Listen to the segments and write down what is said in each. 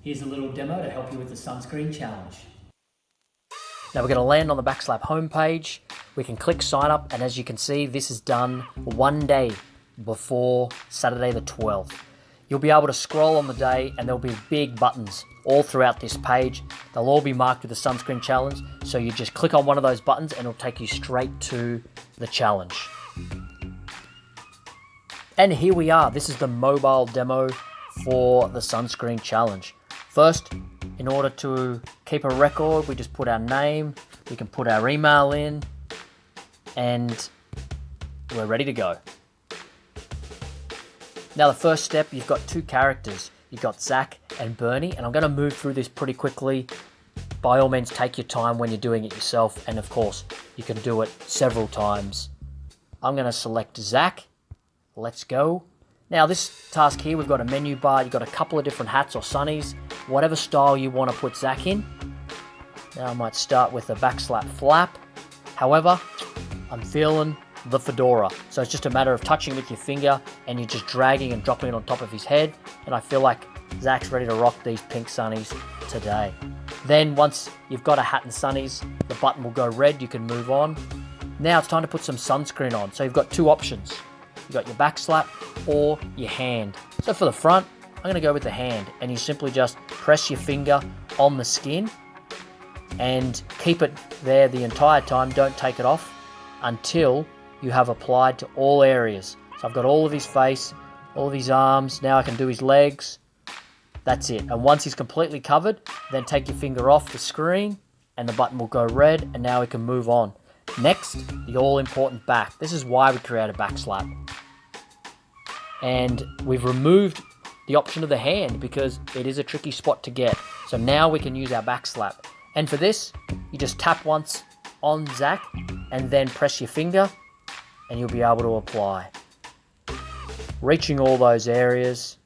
Here's a little demo to help you with the sunscreen challenge. Now we're going to land on the Bakslap homepage. We can click sign up, and as you can see, this is done one day before Saturday the 12th. You'll be able to scroll on the day and there'll be big buttons all throughout this page. They'll all be marked with the sunscreen challenge. So you just click on one of those buttons and it'll take you straight to the challenge. And here we are. This is the mobile demo for the sunscreen challenge. First, in order to keep a record, we just put our name, we can put our email in, and we're ready to go. Now the first step, you've got two characters. You've got Zak and Bernie, and I'm going to move through this pretty quickly. By all means, take your time when you're doing it yourself, and of course, you can do it several times. I'm going to select Zak. Let's go. Now this task here, we've got a menu bar, you've got a couple of different hats or sunnies, whatever style you want to put Zak in. Now I might start with a Bakslap flap. However, I'm feeling the fedora. So it's just a matter of touching with your finger and you're just dragging and dropping it on top of his head. And I feel like Zak's ready to rock these pink sunnies today. Then once you've got a hat and sunnies, the button will go red, you can move on. Now it's time to put some sunscreen on. So you've got two options. You've got your Bakslap or your hand. So for the front, I'm going to go with the hand, and you simply just press your finger on the skin and keep it there the entire time. Don't take it off until you have applied to all areas. So I've got all of his face, all of his arms. Now I can do his legs. That's it. And once he's completely covered, then take your finger off the screen and the button will go red, and now we can move on. Next, the all-important back. This is why we created Bakslap. And we've removed the option of the hand because it is a tricky spot to get. So now we can use our Bakslap. And for this, you just tap once on Zak and then press your finger and you'll be able to apply. Reaching all those areas,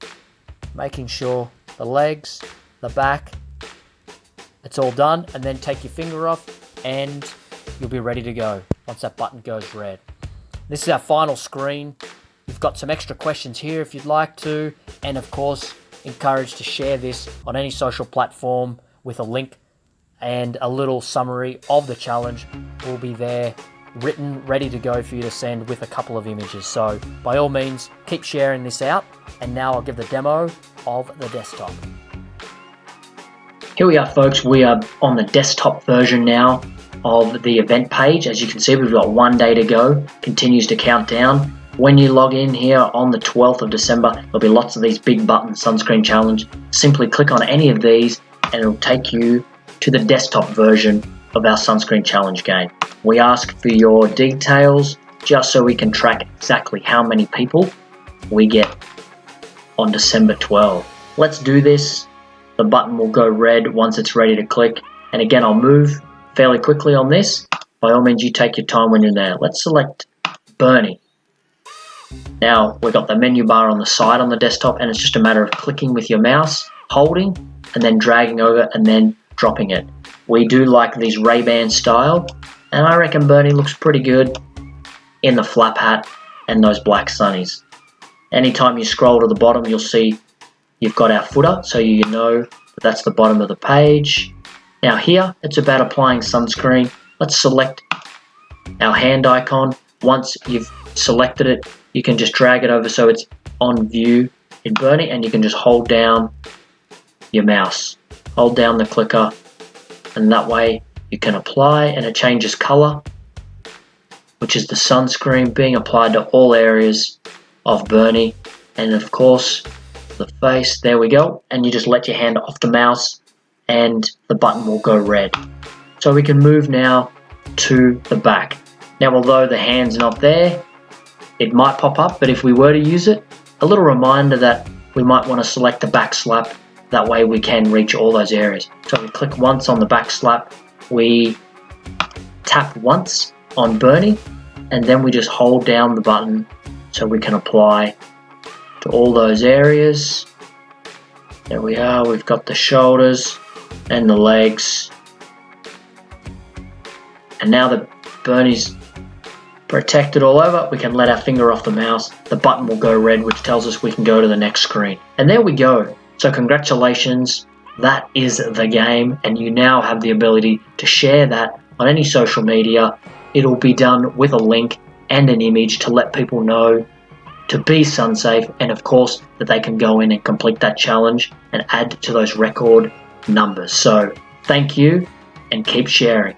making sure the legs, the back, it's all done, and then take your finger off and you'll be ready to go once that button goes red. This is our final screen. We've got some extra questions here if you'd like to, and of course, encouraged to share this on any social platform with a link, and a little summary of the challenge will be there, written, ready to go for you to send with a couple of images. So by all means, keep sharing this out, and now I'll give the demo of the desktop. Here we are, folks. We are on the desktop version now of the event page. As you can see, we've got 1 day to go, continues to count down. When you log in here on the 12th of December, there'll be lots of these big buttons, Sunscreen Challenge. Simply click on any of these and it'll take you to the desktop version of our Sunscreen Challenge game. We ask for your details just so we can track exactly how many people we get on December 12th. Let's do this. The button will go red once it's ready to click. And again, I'll move fairly quickly on this. By all means, you take your time when you're there. Let's select Bernie. Now we've got the menu bar on the side on the desktop, and it's just a matter of clicking with your mouse, holding, and then dragging over and then dropping it. We do like these Ray-Ban style, and I reckon Bernie looks pretty good in the flap hat and those black sunnies. Anytime you scroll to the bottom, you'll see you've got our footer, so you know that that's the bottom of the page. Now here, it's about applying sunscreen. Let's select our hand icon. Once you've selected it, you can just drag it over so it's on view in Bernie, and you can just hold down your mouse. Hold down the clicker, and that way you can apply, and it changes color, which is the sunscreen being applied to all areas of Bernie. And of course, the face, there we go. And you just let your hand off the mouse and the button will go red. So we can move now to the back. Now, although the hand's not there, it might pop up, but if we were to use it, a little reminder that we might want to select the Bakslap. That way we can reach all those areas. So we click once on the Bakslap, we tap once on Bernie, and then we just hold down the button so we can apply to all those areas. There we are, we've got the shoulders and the legs. And now that Bernie's protected all over, we can let our finger off the mouse. The button will go red, which tells us we can go to the next screen. And there we go. So congratulations That is the game, and you now have the ability to share that on any social media. It'll be done with a link and an image to let people know to be sun safe, and of course that they can go in and complete that challenge and add to those record numbers. So thank you, and keep sharing.